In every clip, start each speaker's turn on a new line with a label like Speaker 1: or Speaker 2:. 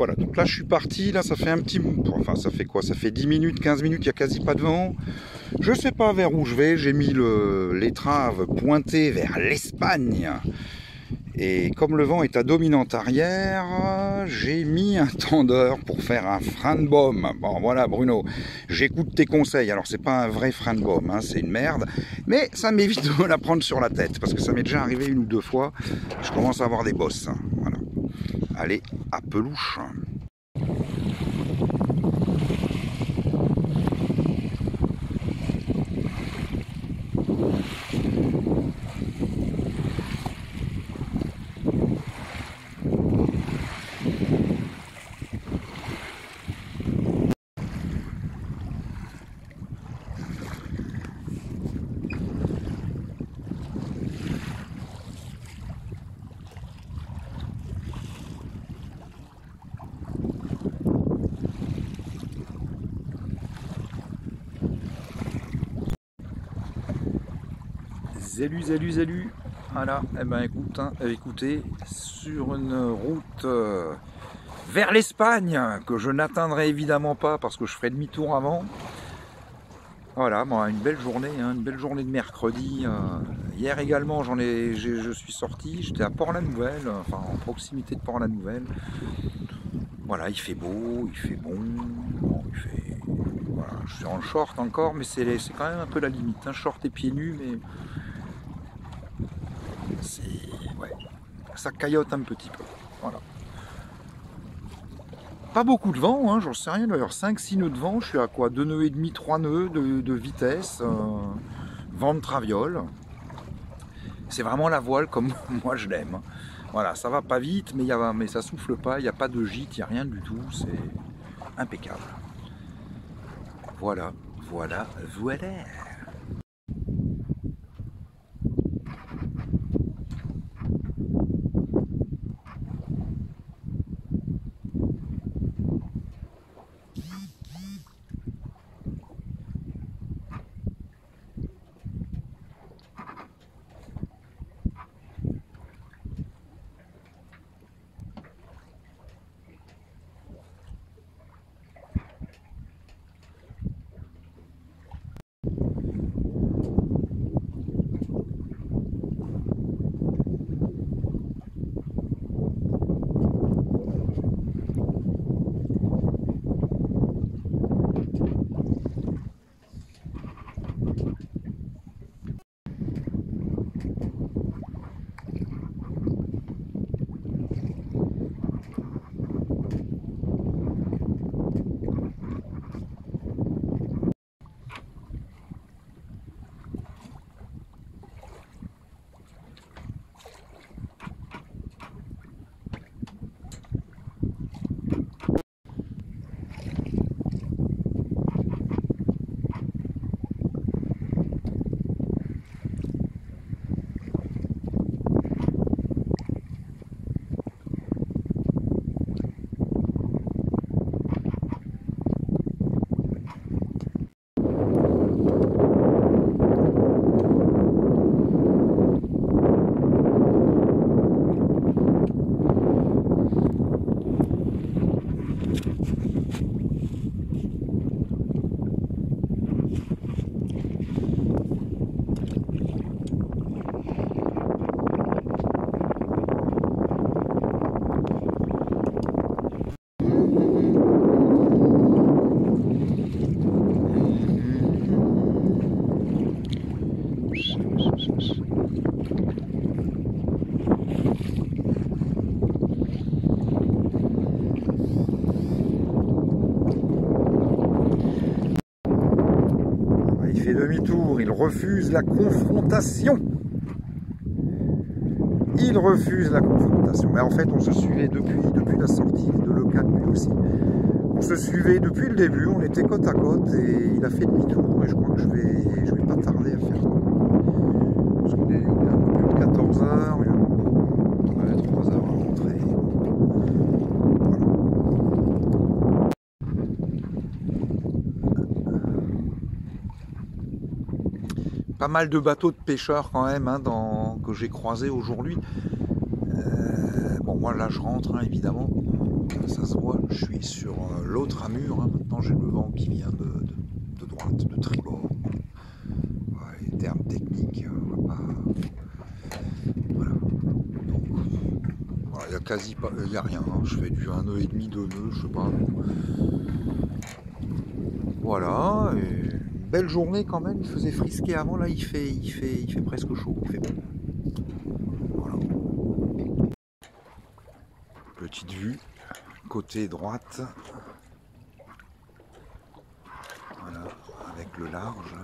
Speaker 1: Voilà, donc là je suis parti, là ça fait un petit... Enfin ça fait quoi? Ça fait 10 minutes, 15 minutes, il n'y a quasi pas de vent. Je sais pas vers où je vais, j'ai mis l'étrave pointée vers l'Espagne. Et comme le vent est à dominante arrière, j'ai mis un tendeur pour faire un frein de baume. Bon voilà Bruno, j'écoute tes conseils. Alors c'est pas un vrai frein de baume, hein, c'est une merde. Mais ça m'évite de me la prendre sur la tête. Parce que ça m'est déjà arrivé une ou deux fois. Je commence à avoir des bosses. Voilà. Allez, à pelouche. Salut. Voilà, eh ben écoutez, sur une route vers l'Espagne, que je n'atteindrai évidemment pas parce que je ferai demi-tour avant. Voilà, bon, une belle journée, hein, une belle journée de mercredi. Hier également, je suis sorti, j'étais à Port-la-Nouvelle, enfin en proximité de Port-la-Nouvelle. Voilà, il fait beau, il fait bon, voilà, je suis en short encore, mais c'est quand même un peu la limite, hein, short et pieds nus, mais ouais, ça caillote un petit peu. Voilà. Pas beaucoup de vent, hein, j'en sais rien d'ailleurs. 5-6 nœuds de vent, je suis à quoi? 2 nœuds et demi, 3 nœuds de vitesse. Vent de traviole. C'est vraiment la voile comme moi je l'aime. Voilà, ça va pas vite, mais ça souffle pas, il n'y a pas de gîte, il n'y a rien du tout, c'est impeccable. Voilà. Demi-tour, il refuse la confrontation. Mais en fait, on se suivait depuis la sortie de l'E4 lui aussi. On se suivait depuis le début, on était côte à côte et il a fait demi-tour et je crois que je vais pas tarder à faire quoi. Parce qu'il est un peu plus de 14 heures, on va être 3 heures à rentrer. Pas mal de bateaux de pêcheurs quand même hein, que j'ai croisés aujourd'hui. Bon moi là je rentre hein, évidemment. ça se voit, je suis sur l'autre amure, hein. Maintenant j'ai le vent qui vient de droite, de tribord. Ouais, les termes techniques, on va pas... Voilà. Donc, voilà, il n'y a quasi pas, il n'y a rien, hein. Je fais du 1 nœud et demi, 2 nœuds, je sais pas. Voilà, et une belle journée quand même, il faisait frisquer avant, là il fait presque chaud, il fait bon. Voilà. Petite vue, côté droite. Voilà, avec le large.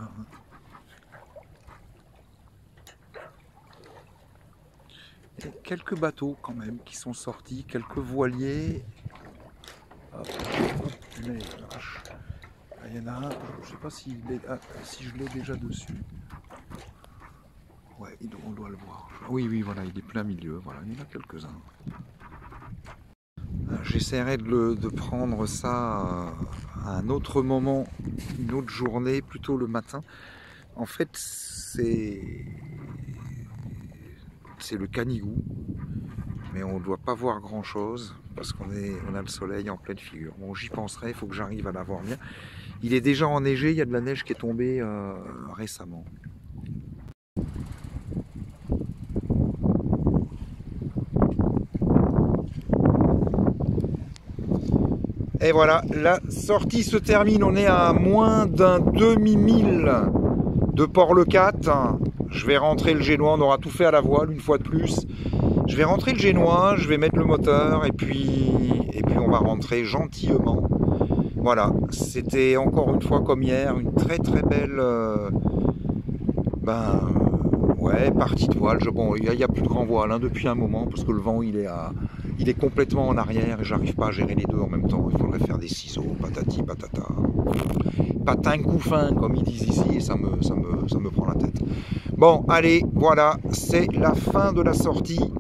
Speaker 1: Et quelques bateaux quand même qui sont sortis, quelques voiliers. Hop, mais, il y en a un, je ne sais pas si je l'ai déjà dessus. Ouais, on doit le voir. Oui, oui, voilà, il est plein milieu. Voilà, il y en a quelques-uns. J'essaierai de prendre ça à un autre moment, une autre journée, plutôt le matin. En fait, c'est le Canigou, mais on ne doit pas voir grand chose parce qu'on a le soleil en pleine figure. Bon, j'y penserai, il faut que j'arrive à la voir bien. Il est déjà enneigé, il y a de la neige qui est tombée récemment. Et voilà, la sortie se termine, on est à moins d'un demi-mille de Port-le-Cat. Je vais rentrer le Génois, on aura tout fait à la voile une fois de plus. Je vais rentrer le Génois, je vais mettre le moteur et puis on va rentrer gentiment. Voilà, c'était encore une fois comme hier, une très très belle ouais, partie de voile. Bon, il n'y a plus de grand voile hein, depuis un moment parce que le vent il est complètement en arrière et j'arrive pas à gérer les deux en même temps. Il faudrait faire des ciseaux, patati patata. Patin couffin comme ils disent ici et ça me prend la tête. Bon, allez, voilà, c'est la fin de la sortie.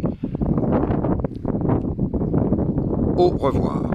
Speaker 1: Au revoir.